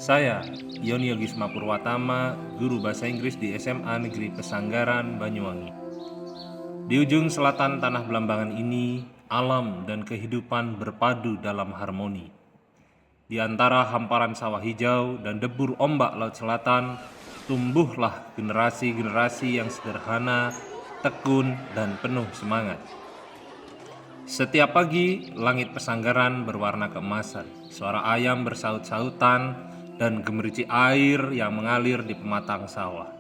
Saya, Yoni Yogisma Purwatama, guru bahasa Inggris di SMA Negeri Pesanggaran, Banyuwangi. Di ujung selatan tanah Belambangan ini, alam dan kehidupan berpadu dalam harmoni. Di antara hamparan sawah hijau dan debur ombak laut selatan, tumbuhlah generasi-generasi yang sederhana, tekun, dan penuh semangat. Setiap pagi, langit Pesanggaran berwarna keemasan. Suara ayam bersaut-sautan dan gemericik air yang mengalir di pematang sawah.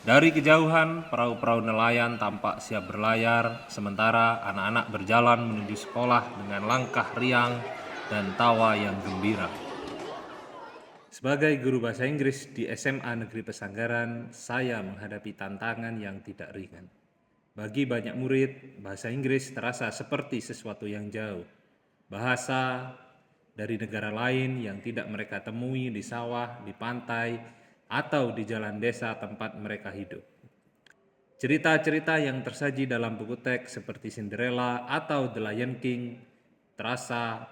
Dari kejauhan, perahu-perahu nelayan tampak siap berlayar, sementara anak-anak berjalan menuju sekolah dengan langkah riang dan tawa yang gembira. Sebagai guru bahasa Inggris di SMA Negeri Pesanggaran, saya menghadapi tantangan yang tidak ringan. Bagi banyak murid, bahasa Inggris terasa seperti sesuatu yang jauh. Bahasa dari negara lain yang tidak mereka temui di sawah, di pantai, atau di jalan desa tempat mereka hidup. Cerita-cerita yang tersaji dalam buku teks seperti Cinderella atau The Lion King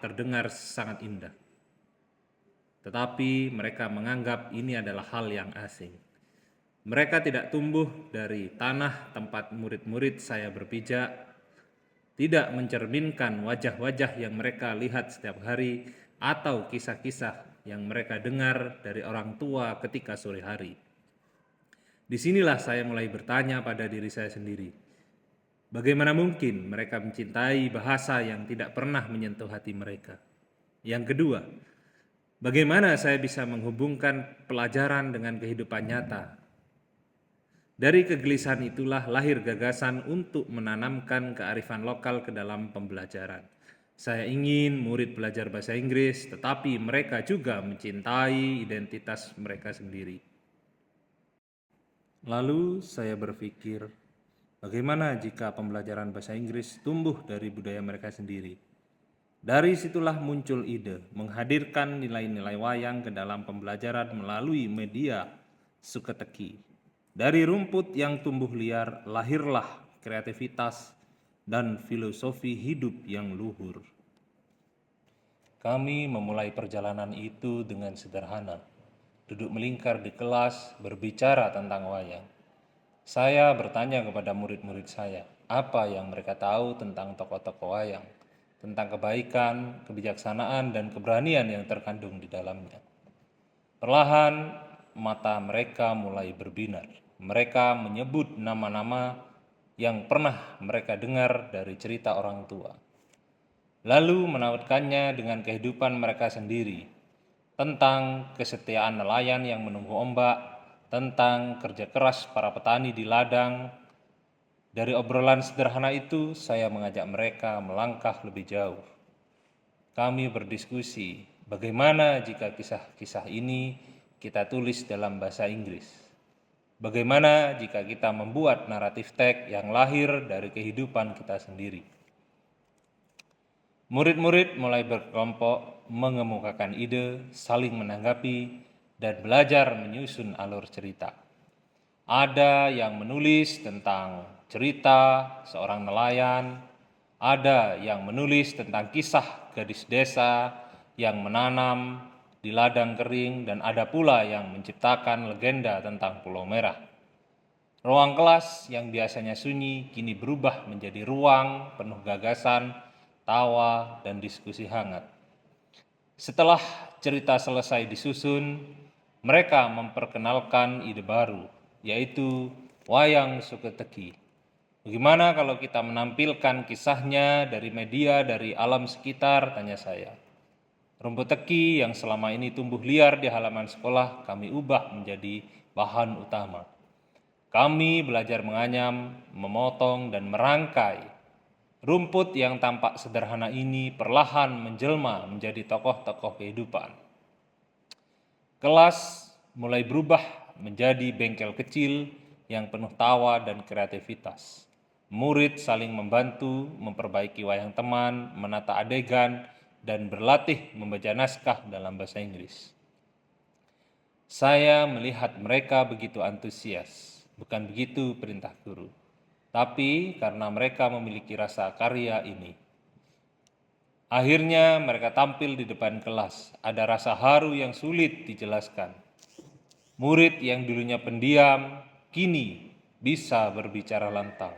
terdengar sangat indah. Tetapi mereka menganggap ini adalah hal yang asing. Mereka tidak tumbuh dari tanah tempat murid-murid saya berpijak, tidak mencerminkan wajah-wajah yang mereka lihat setiap hari atau kisah-kisah yang mereka dengar dari orang tua ketika sore hari. Disinilah saya mulai bertanya pada diri saya sendiri, bagaimana mungkin mereka mencintai bahasa yang tidak pernah menyentuh hati mereka? Yang kedua, bagaimana saya bisa menghubungkan pelajaran dengan kehidupan nyata? Dari kegelisahan itulah lahir gagasan untuk menanamkan kearifan lokal ke dalam pembelajaran. Saya ingin murid belajar bahasa Inggris, tetapi mereka juga mencintai identitas mereka sendiri. Lalu saya berpikir, bagaimana jika pembelajaran bahasa Inggris tumbuh dari budaya mereka sendiri? Dari situlah muncul ide menghadirkan nilai-nilai wayang ke dalam pembelajaran melalui media suketeki. Dari rumput yang tumbuh liar lahirlah kreativitas dan filosofi hidup yang luhur. Kami memulai perjalanan itu dengan sederhana, duduk melingkar di kelas berbicara tentang wayang. Saya bertanya kepada murid-murid saya, apa yang mereka tahu tentang tokoh-tokoh wayang, tentang kebaikan, kebijaksanaan, dan keberanian yang terkandung di dalamnya. Perlahan mata mereka mulai berbinar. Mereka menyebut nama-nama yang pernah mereka dengar dari cerita orang tua, lalu menautkannya dengan kehidupan mereka sendiri, tentang kesetiaan nelayan yang menunggu ombak, tentang kerja keras para petani di ladang. Dari obrolan sederhana itu, saya mengajak mereka melangkah lebih jauh. Kami berdiskusi, bagaimana jika kisah-kisah ini kita tulis dalam bahasa Inggris? Bagaimana jika kita membuat naratif teks yang lahir dari kehidupan kita sendiri? Murid-murid mulai berkelompok, mengemukakan ide, saling menanggapi, dan belajar menyusun alur cerita. Ada yang menulis tentang cerita seorang nelayan, ada yang menulis tentang kisah gadis desa yang menanam di ladang kering, dan ada pula yang menciptakan legenda tentang Pulau Merah. Ruang kelas yang biasanya sunyi kini berubah menjadi ruang penuh gagasan, tawa, dan diskusi hangat. Setelah cerita selesai disusun, mereka memperkenalkan ide baru, yaitu wayang suketeki. Bagaimana kalau kita menampilkan kisahnya dari media, dari alam sekitar, tanya saya. Rumput teki yang selama ini tumbuh liar di halaman sekolah kami ubah menjadi bahan utama. Kami belajar menganyam, memotong, dan merangkai. Rumput yang tampak sederhana ini perlahan menjelma menjadi tokoh-tokoh kehidupan. Kelas mulai berubah menjadi bengkel kecil yang penuh tawa dan kreativitas. Murid saling membantu, memperbaiki wayang teman, menata adegan, dan berlatih membaca naskah dalam bahasa Inggris. Saya melihat mereka begitu antusias, bukan begitu perintah guru, tapi karena mereka memiliki rasa karya ini. Akhirnya mereka tampil di depan kelas. Ada rasa haru yang sulit dijelaskan. Murid yang dulunya pendiam, kini bisa berbicara lantang.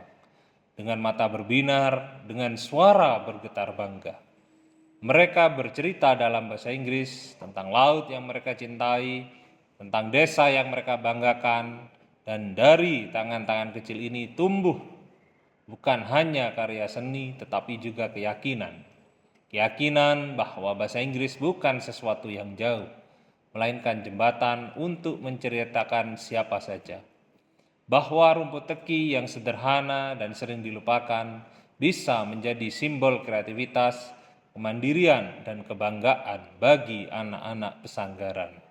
Dengan mata berbinar, dengan suara bergetar bangga. Mereka bercerita dalam bahasa Inggris tentang laut yang mereka cintai, tentang desa yang mereka banggakan, dan dari tangan-tangan kecil ini tumbuh bukan hanya karya seni tetapi juga keyakinan. Keyakinan bahwa bahasa Inggris bukan sesuatu yang jauh, melainkan jembatan untuk menceritakan siapa saja. Bahwa rumput teki yang sederhana dan sering dilupakan bisa menjadi simbol kreativitas, kemandirian, dan kebanggaan bagi anak-anak pesanggaran.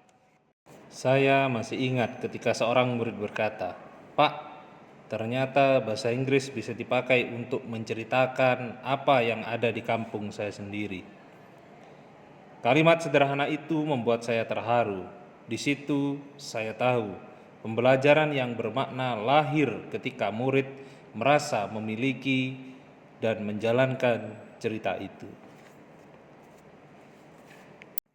Saya masih ingat ketika seorang murid berkata, "Pak, ternyata bahasa Inggris bisa dipakai untuk menceritakan apa yang ada di kampung saya sendiri." Kalimat sederhana itu membuat saya terharu. Di situ saya tahu pembelajaran yang bermakna lahir ketika murid merasa memiliki dan menjalankan cerita itu.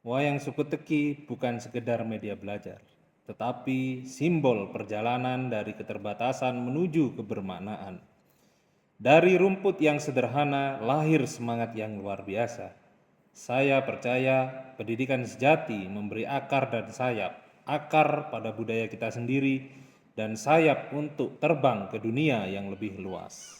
Wayang Suku Teki bukan sekedar media belajar, tetapi simbol perjalanan dari keterbatasan menuju kebermaknaan. Dari rumput yang sederhana lahir semangat yang luar biasa. Saya percaya pendidikan sejati memberi akar dan sayap, akar pada budaya kita sendiri, dan sayap untuk terbang ke dunia yang lebih luas.